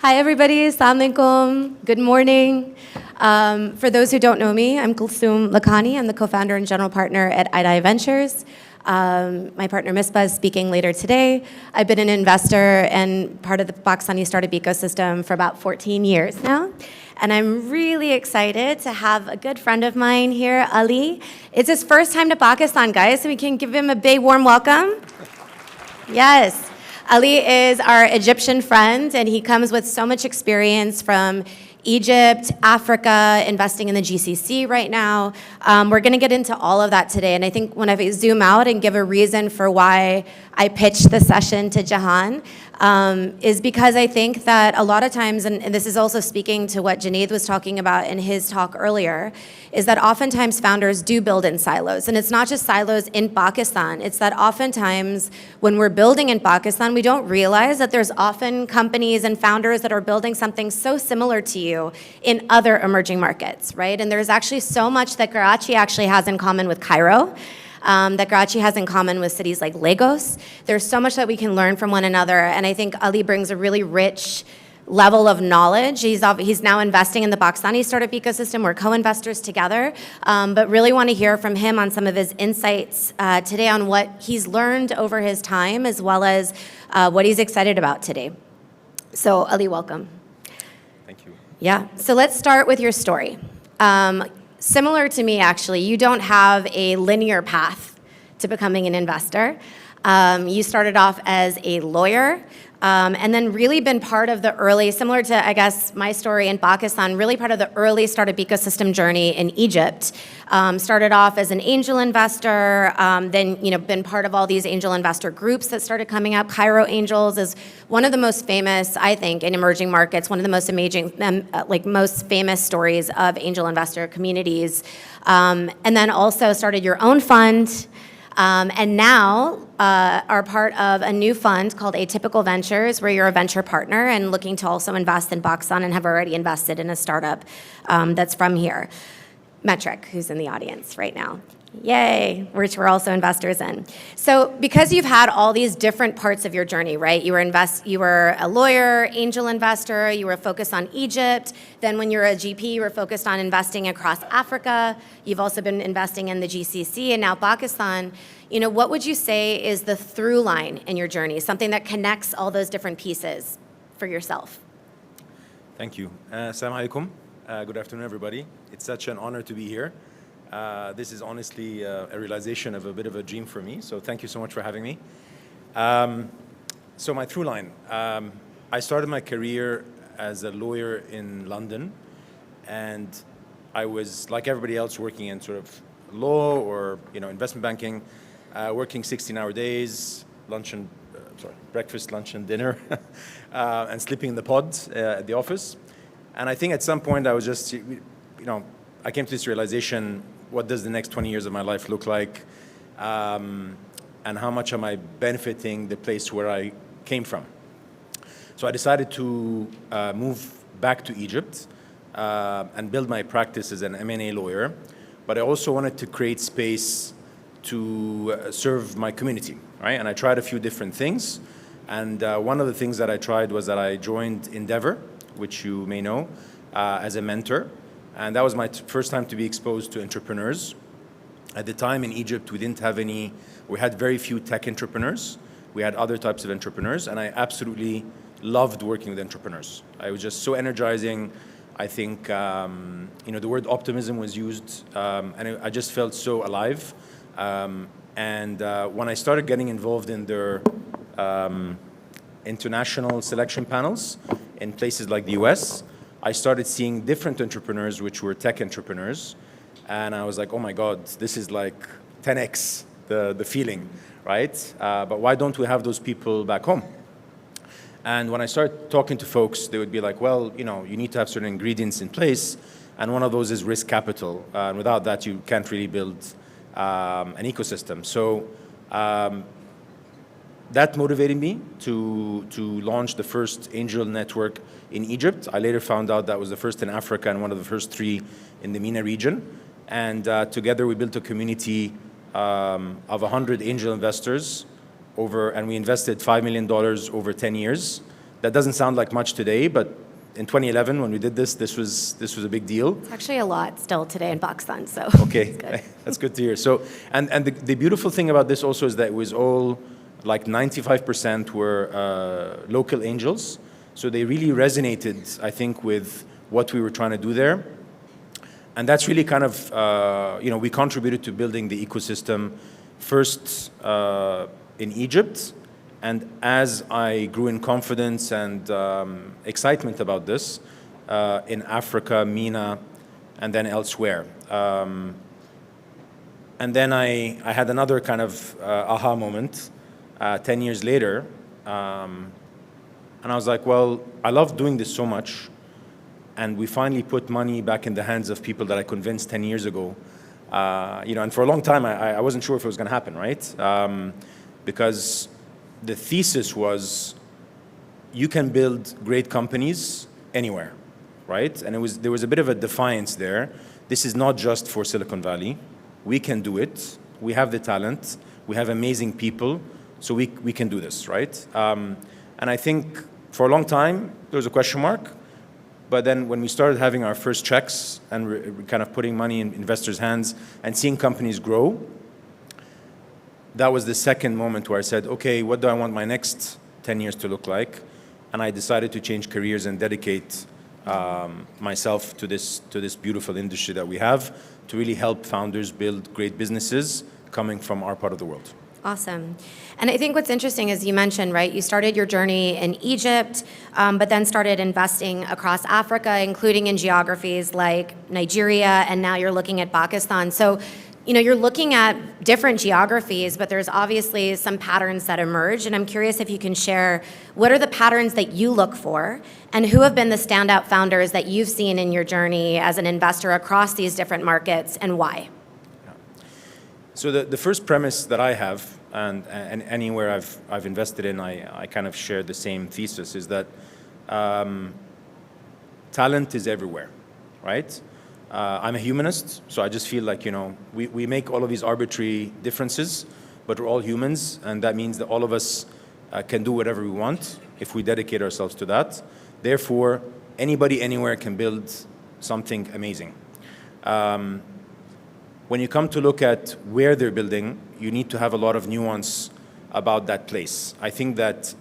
Hi, everybody. Assalamu alaikum. Good morning. For those who don't know me, I'm Kalsoom Lakhani. I'm the co-founder and general partner at Aly El Ventures. My partner Misbah is speaking later today. I've been an investor and part of the Pakistani startup ecosystem for about 14 years now. And I'm really excited to have a good friend of mine here, Ali. It's his first time to Pakistan, guys, so we can give him a big warm welcome. Yes. Ali is our Egyptian friend, and he comes with so much experience from Egypt, Africa, investing in the GCC right now. We're going to get into all of that today, and I think when I zoom out and give a reason for why I pitched the session to Jahan, is because I think that a lot of times, and this is also speaking to what Junaid was talking about in his talk earlier, is that oftentimes founders do build in silos. And it's not just silos in Pakistan. It's that oftentimes when we're building in Pakistan, we don't realize that there's often companies and founders that are building something so similar to you in other emerging markets, right? And there's actually so much that Karachi actually has in common with Cairo. That Karachi has in common with cities like Lagos. There's so much that we can learn from one another, and I think Ali brings a really rich level of knowledge. He's now investing in the Pakistani startup ecosystem. We're co-investors together, but really want to hear from him on some of his insights today on what he's learned over his time, as well as what he's excited about today. So Ali, welcome. Thank you. Yeah, so let's start with your story. Similar to me, actually, you don't have a linear path to becoming an investor. You started off as a lawyer, and then really been part of the early, similar to, I guess, my story in Pakistan, really part of the early startup ecosystem journey in Egypt. Started off as an angel investor, then been part of all these angel investor groups that started coming up. Cairo Angels is one of the most famous, I think, in emerging markets, one of the most amazing, most famous stories of angel investor communities. And then also started your own fund, and now are part of a new fund called Atypical Ventures, where you're a venture partner and looking to also invest in Pakistan and have already invested in a startup that's from here. Metric, who's in the audience right now. Yay, which we're also investors in. So because you've had all these different parts of your journey, right? You were a lawyer, angel investor, you were focused on Egypt. Then when you're a GP, you were focused on investing across Africa. You've also been investing in the GCC and now Pakistan. What would you say is the through line in your journey? Something that connects all those different pieces for yourself? Thank you. Assalamu alaikum. Good afternoon, everybody. It's such an honor to be here. This is honestly a realization of a bit of a dream for me, so thank you so much for having me. So my through line. I started my career as a lawyer in London, and I was, like everybody else, working in sort of law or investment banking, working 16-hour days, breakfast, lunch, and dinner, and sleeping in the pod at the office. And I think at some point I was just, I came to this realization: what does the next 20 years of my life look like, and how much am I benefiting the place where I came from? So I decided to move back to Egypt and build my practice as an M&A lawyer, but I also wanted to create space to serve my community, right? And I tried a few different things, and one of the things that I tried was that I joined Endeavor, which you may know, as a mentor. And that was my first time to be exposed to entrepreneurs. At the time in Egypt, we had very few tech entrepreneurs. We had other types of entrepreneurs, and I absolutely loved working with entrepreneurs. It was just so energizing. I think, the word optimism was used, and I just felt so alive. And when I started getting involved in their international selection panels in places like the US, I started seeing different entrepreneurs, which were tech entrepreneurs. And I was like, oh my God, this is like 10x the feeling, right? But why don't we have those people back home? And when I started talking to folks, they would be like, well, you need to have certain ingredients in place. And one of those is risk capital. And without that, you can't really build an ecosystem. So that motivated me to launch the first angel network in Egypt. I later found out that was the first in Africa and one of the first 3 in the MENA region. And together we built a community of 100 angel investors and we invested $5 million over 10 years. That doesn't sound like much today, but in 2011, when we did this, this was a big deal. It's actually a lot still today in Pakistan, so Okay, it's good. that's good to hear. So, and the beautiful thing about this also is that it was all, like 95% were local angels. So they really resonated, I think, with what we were trying to do there. And that's really kind of, we contributed to building the ecosystem first in Egypt. And as I grew in confidence and excitement about this, in Africa, MENA, and then elsewhere. And then I had another kind of aha moment 10 years later. And I was like, well, I love doing this so much. And we finally put money back in the hands of people that I convinced 10 years ago. And for a long time, I wasn't sure if it was going to happen, right? Because the thesis was you can build great companies anywhere, right? And there was a bit of a defiance there. This is not just for Silicon Valley. We can do it. We have the talent. We have amazing people. So we can do this, right? And I think for a long time, there was a question mark. But then when we started having our first checks and kind of putting money in investors' hands and seeing companies grow, that was the second moment where I said, okay, what do I want my next 10 years to look like? And I decided to change careers and dedicate myself to this beautiful industry that we have to really help founders build great businesses coming from our part of the world. Awesome. And I think what's interesting is you mentioned, right, you started your journey in Egypt, but then started investing across Africa, including in geographies like Nigeria, and now you're looking at Pakistan. So, you're looking at different geographies, but there's obviously some patterns that emerge, and I'm curious if you can share what are the patterns that you look for, and who have been the standout founders that you've seen in your journey as an investor across these different markets, and why? So the first premise that I have, and anywhere I've invested in, I kind of share the same thesis, is that talent is everywhere, right? I'm a humanist, so I just feel like, we make all of these arbitrary differences, but we're all humans, and that means that all of us can do whatever we want if we dedicate ourselves to that. Therefore, anybody anywhere can build something amazing. When you come to look at where they're building, you need to have a lot of nuance about that place. I think that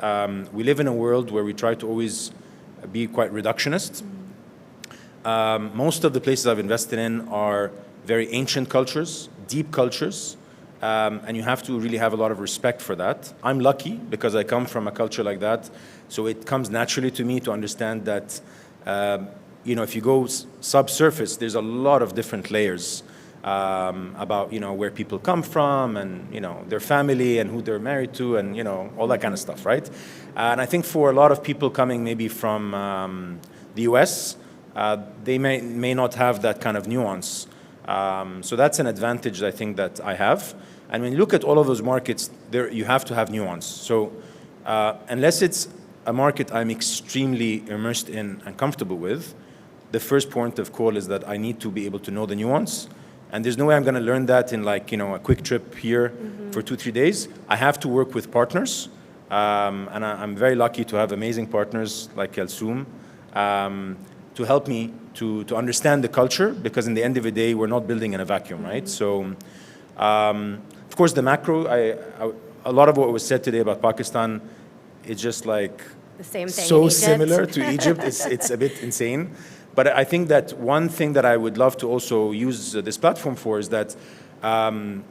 we live in a world where we try to always be quite reductionist. Most of the places I've invested in are very ancient cultures, deep cultures, and you have to really have a lot of respect for that. I'm lucky because I come from a culture like that, so it comes naturally to me to understand that, if you go subsurface, there's a lot of different layers about where people come from and their family and who they're married to and all that kind of stuff, right? And I think for a lot of people coming maybe from the US, they may not have that kind of nuance. So that's an advantage I think that I have. And when you look at all of those markets, you have to have nuance. So unless it's a market I'm extremely immersed in and comfortable with, the first point of call is that I need to be able to know the nuance. And there's no way I'm going to learn that in a quick trip here for 2-3 days. I have to work with partners. And I'm very lucky to have amazing partners like Kalsoom to help me to understand the culture, because in the end of the day, we're not building in a vacuum, right? So, of course, the macro, a lot of what was said today about Pakistan, it's just like the same thing so in Egypt. similar to Egypt. It's a bit insane. But I think that one thing that I would love to also use this platform for is that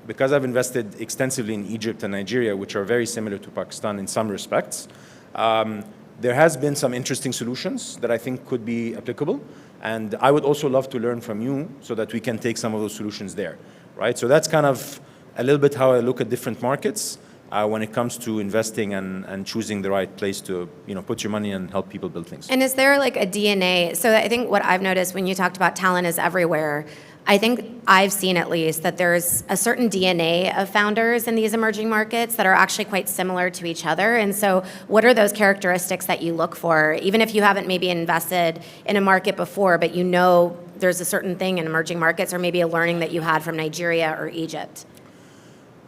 because I've invested extensively in Egypt and Nigeria, which are very similar to Pakistan in some respects, there has been some interesting solutions that I think could be applicable. And I would also love to learn from you so that we can take some of those solutions there, right? So that's kind of a little bit how I look at different markets when it comes to investing and choosing the right place to put your money and help people build things. And is there like a DNA? So I think what I've noticed when you talked about talent is everywhere, I think I've seen at least that there's a certain DNA of founders in these emerging markets that are actually quite similar to each other. And so what are those characteristics that you look for, even if you haven't maybe invested in a market before, but there's a certain thing in emerging markets or maybe a learning that you had from Nigeria or Egypt?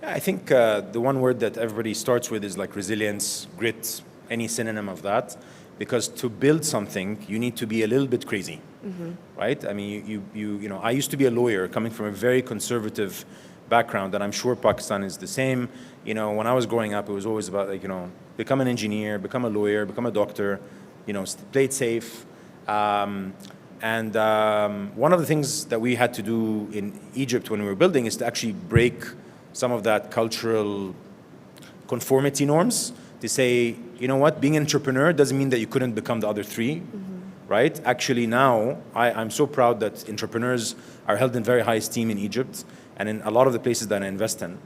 I think the one word that everybody starts with is like resilience, grit, any synonym of that. because to build something, you need to be a little bit crazy, right? I mean, you know, I used to be a lawyer coming from a very conservative background, and I'm sure Pakistan is the same. You know, when I was growing up, it was always about, like, you know, become an engineer, become a lawyer, become a doctor, you know, play it safe. One of the things that we had to do in Egypt when we were building is to actually break some of that cultural conformity norms, to say, you know what, being an entrepreneur doesn't mean that you couldn't become the other three, right? Actually now, I'm so proud that entrepreneurs are held in very high esteem in Egypt and in a lot of the places that I invest in.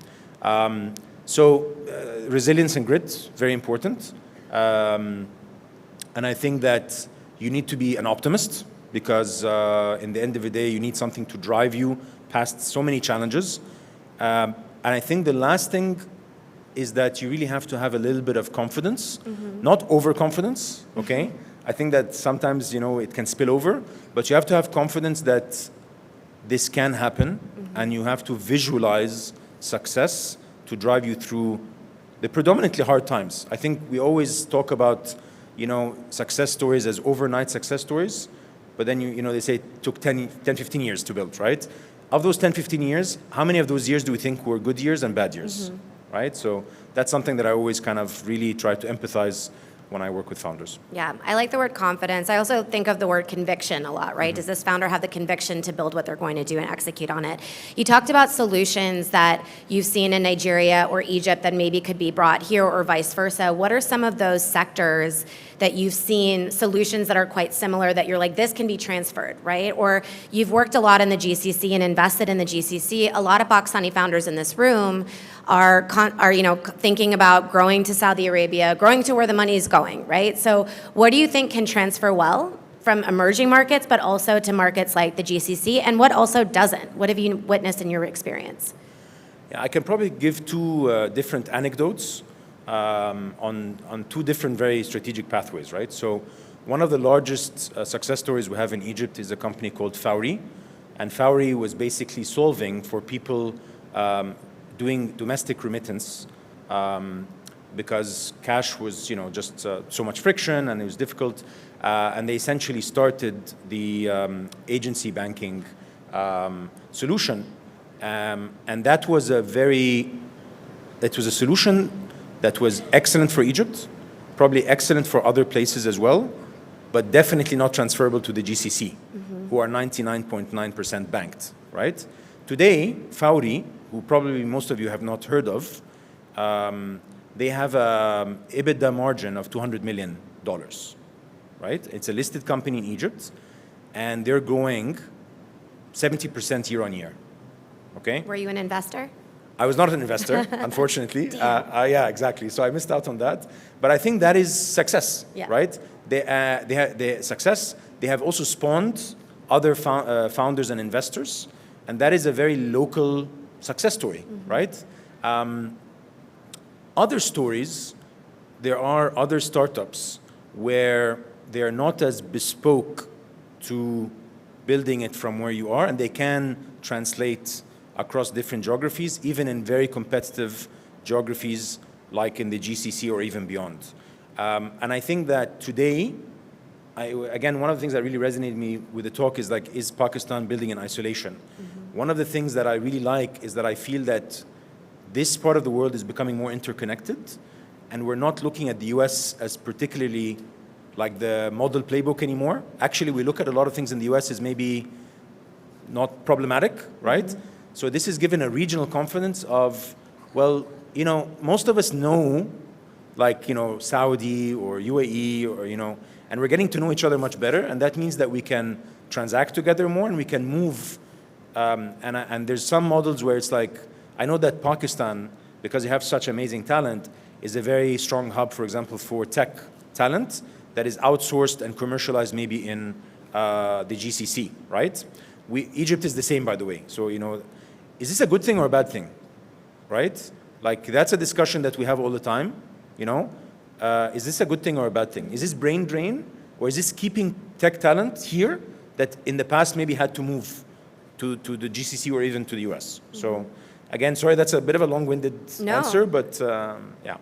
Resilience and grit, very important. And I think that you need to be an optimist, because in the end of the day, you need something to drive you past so many challenges. And I think the last thing is that you really have to have a little bit of confidence, not overconfidence, okay? I think that sometimes, you know, it can spill over, but you have to have confidence that this can happen, and you have to visualize success to drive you through the predominantly hard times. I think we always talk about, you know, success stories as overnight success stories, but then, you know, they say it took 10, 15 years to build, right? Of those 10, 15 years, how many of those years do we think were good years and bad years, right? So that's something that I always kind of really try to empathize when I work with founders. Yeah, I like the word confidence. I also think of the word conviction a lot, right? Does this founder have the conviction to build what they're going to do and execute on it? You talked about solutions that you've seen in Nigeria or Egypt that maybe could be brought here or vice versa. What are some of those sectors that you've seen solutions that are quite similar that you're like, this can be transferred, right? Or you've worked a lot in the GCC and invested in the GCC. A lot of Pakistani founders in this room are you know, thinking about growing to Saudi Arabia, growing to where the money is going, right? So what do you think can transfer well from emerging markets, but also to markets like the GCC, and what also doesn't? What have you witnessed in your experience? Yeah, I can probably give two different anecdotes on two different very strategic pathways, right? So one of the largest success stories we have in Egypt is a company called Fawry, and Fawry was basically solving for people doing domestic remittance because cash was, you know, just so much friction and it was difficult. And they essentially started the agency banking solution. And that was a solution that was excellent for Egypt, probably excellent for other places as well, but definitely not transferable to the GCC, who are 99.9% banked, right? Today, Fawry, who probably most of you have not heard of, they have an EBITDA margin of $200 million, right? It's a listed company in Egypt, and they're growing 70% year on year, okay? Were you an investor? I was not an investor, unfortunately. Yeah, exactly. So I missed out on that. But I think that is success, right? They have success. They have also spawned other founders and investors, and that is a very local success story, right? Other stories, there are other startups where they are not as bespoke to building it from where you are, and they can translate across different geographies, even in very competitive geographies like in the GCC or even beyond. And I think that today, again, one of the things that really resonated me with the talk is like, is Pakistan building in isolation? One of the things that I really like is that I feel that this part of the world is becoming more interconnected, and we're not looking at the US as particularly like the model playbook anymore. Actually, we look at a lot of things in the US as maybe not problematic, right? So this is given a regional confidence of, well, you know, most of us know, like, you know, Saudi or UAE or, you know, and we're getting to know each other much better, and that means that we can transact together more and we can move. And there's some models where it's like, I know that Pakistan, because you have such amazing talent, is a very strong hub, for example, for tech talent that is outsourced and commercialized maybe in the GCC, right? Egypt is the same, by the way. So, you know, is this a good thing or a bad thing, right? Like, that's a discussion that we have all the time, you know? Is this a good thing or a bad thing? Is this brain drain, or is this keeping tech talent here that in the past maybe had to move to the GCC or even to the US? So, again, sorry, that's a bit of a long-winded answer, but yeah.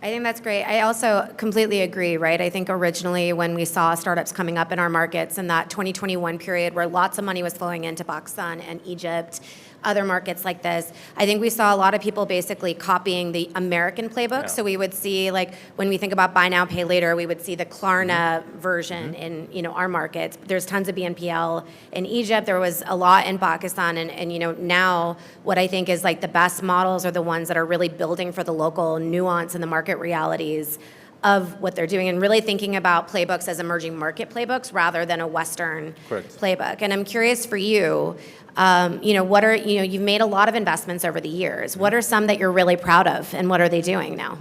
I think that's great. I also completely agree, right? I think originally when we saw startups coming up in our markets in that 2021 period where lots of money was flowing into Pakistan and Egypt, other markets like this, I think we saw a lot of people basically copying the American playbook. Yeah. So we would see, like, when we think about buy now, pay later, we would see the Klarna version in, our markets. There's tons of BNPL in Egypt. There was a lot in Pakistan. And now what I think is like the best models are the ones that are really building for the local nuance and the market realities of what they're doing and really thinking about playbooks as emerging market playbooks rather than a Western playbook. And I'm curious for you, what are, you've made a lot of investments over the years. What are some that you're really proud of and what are they doing now?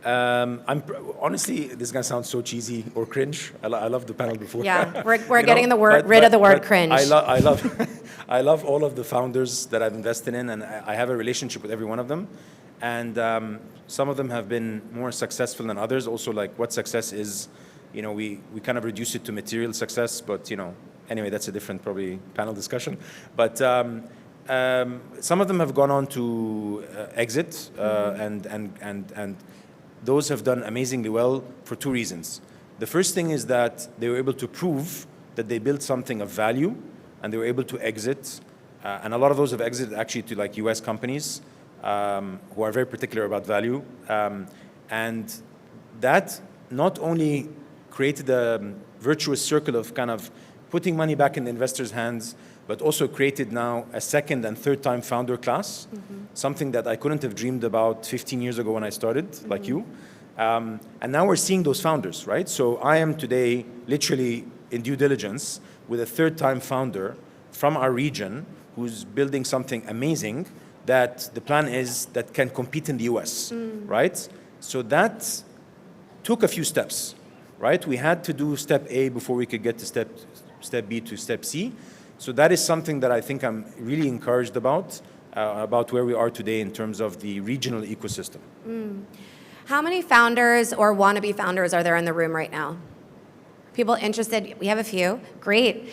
Honestly, this is gonna sound so cheesy or cringe. I love the panel before. Yeah, we're getting rid of the word cringe. I love I love all of the founders that I've invested in, and I have a relationship with every one of them. And some of them have been more successful than others. Also, like what success is, we kind of reduce it to material success. But anyway, that's a different probably panel discussion. But some of them have gone on to exit, and those have done amazingly well for two reasons. The first thing is that they were able to prove that they built something of value, and they were able to exit. And a lot of those have exited actually to like US companies who are very particular about value. And that not only created a virtuous circle of kind of putting money back in the investors' hands, but also created now a second and third time founder class, something that I couldn't have dreamed about 15 years ago when I started, like you. And now we're seeing those founders, right? So I am today literally in due diligence with a third time founder from our region who's building something amazing that the plan is that can compete in the US, right? So that took a few steps, right? We had to do step A before we could get to step B to step C. So that is something that I think I'm really encouraged about where we are today in terms of the regional ecosystem. How many founders or wannabe founders are there in the room right now? People interested? We have a few. Great.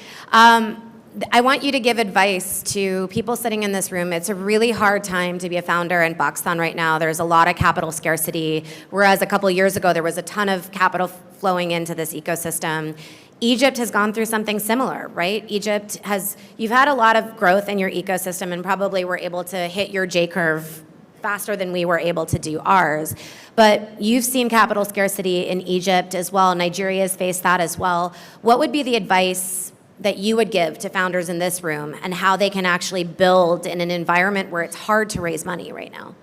I want you to give advice to people sitting in this room. It's a really hard time to be a founder in Pakistan right now. There's a lot of capital scarcity, whereas a couple of years ago, there was a ton of capital flowing into this ecosystem. Egypt has gone through something similar, right? You've had a lot of growth in your ecosystem and probably were able to hit your J-curve faster than we were able to do ours. But you've seen capital scarcity in Egypt as well. Nigeria has faced that as well. What would be the advice that you would give to founders in this room and how they can actually build in an environment where it's hard to raise money right now?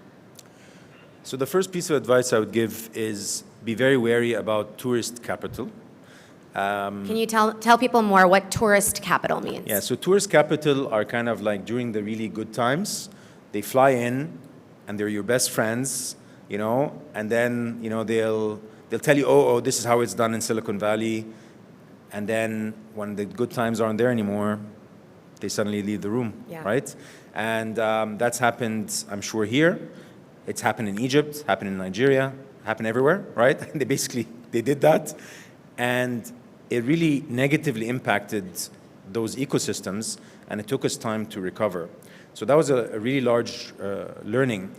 So the first piece of advice I would give is be very wary about tourist capital. Can you tell people more what tourist capital means? Yeah, so tourist capital are kind of like during the really good times, they fly in and they're your best friends, and then, they'll tell you, oh, this is how it's done in Silicon Valley. And then when the good times aren't there anymore, they suddenly leave the room, right? And that's happened, I'm sure, here. It's happened in Egypt, happened in Nigeria, happened everywhere, right? They did that. And it really negatively impacted those ecosystems, and it took us time to recover. So that was a really large learning.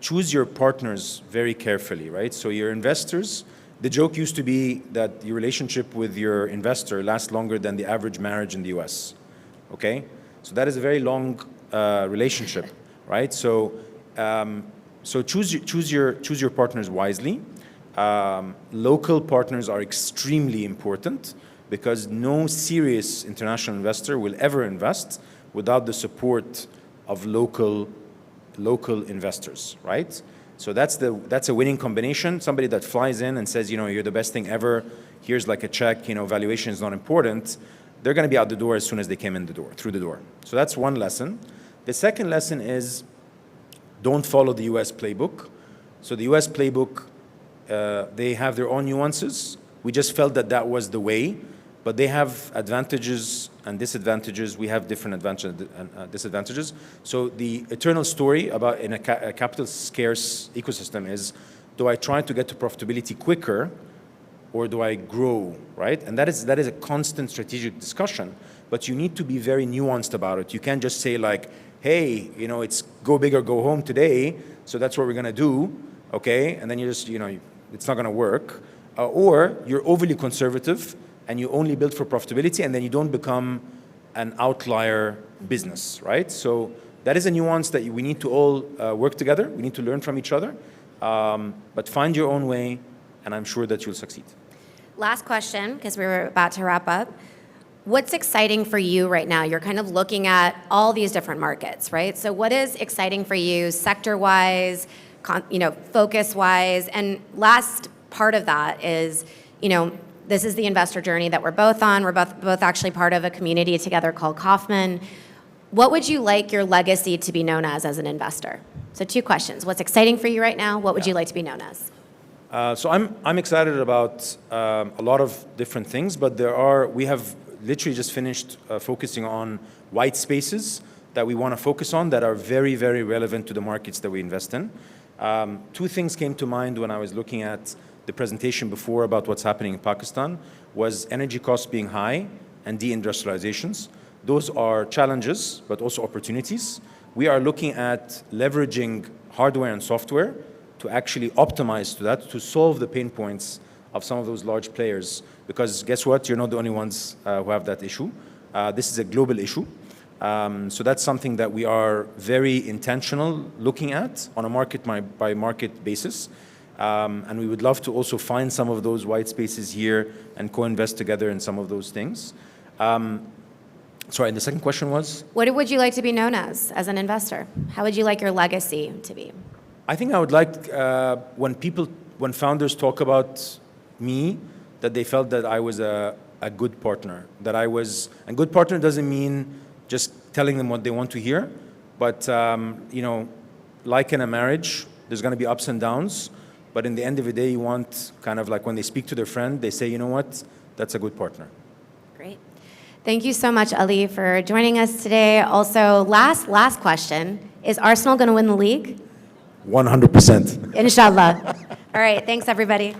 Choose your partners very carefully, right? So your investors, the joke used to be that your relationship with your investor lasts longer than the average marriage in the US, okay? So that is a very long relationship, right? So choose your partners wisely. Local partners are extremely important because no serious international investor will ever invest without the support of local investors, right? So that's a winning combination. Somebody that flies in and says, you're the best thing ever, here's like a check, valuation is not important. They're going to be out the door as soon as they came in the door, through the door. So that's one lesson. The second lesson is don't follow the US playbook. So the US playbook, they have their own nuances. We just felt that was the way, but they have advantages and disadvantages. We have different advantages and disadvantages. So the eternal story about in a capital scarce ecosystem is, do I try to get to profitability quicker or do I grow, right? And that is a constant strategic discussion, but you need to be very nuanced about it. You can't just say like, hey, it's go big or go home today, so that's what we're gonna do. okay? And then you just, it's not going to work. Or you're overly conservative and you only build for profitability, and then you don't become an outlier business, right? So that is a nuance that we need to all work together. We need to learn from each other. But find your own way, and I'm sure that you'll succeed. Last question, because we were about to wrap up. What's exciting for you right now? You're kind of looking at all these different markets, right? So what is exciting for you sector-wise, focus-wise? And last part of that is, this is the investor journey that we're both on. We're both actually part of a community together called Kaufman. What would you like your legacy to be known as an investor? So 2 questions. What's exciting for you right now? What would you like to be known as? So I'm excited about a lot of different things, but we have literally just finished focusing on white spaces that we want to focus on that are very, very relevant to the markets that we invest in. 2 things came to mind when I was looking at the presentation before about what's happening in Pakistan, was energy costs being high and deindustrializations. Those are challenges, but also opportunities. We are looking at leveraging hardware and software to actually optimize to that, to solve the pain points of some of those large players. Because guess what? You're not the only ones who have that issue. This is a global issue. So that's something that we are very intentional looking at on a market by market basis. And we would love to also find some of those white spaces here and co-invest together in some of those things. Sorry, and the second question was? What would you like to be known as an investor? How would you like your legacy to be? I think I would like when founders talk about me, that they felt that I was a good partner. And good partner doesn't mean just telling them what they want to hear, but like in a marriage, there's going to be ups and downs. But in the end of the day, you want kind of like when they speak to their friend, they say, you know what, that's a good partner. Great. Thank you so much, Ali, for joining us today. Also, last question, is Arsenal going to win the league? 100%. Inshallah. All right, thanks, everybody.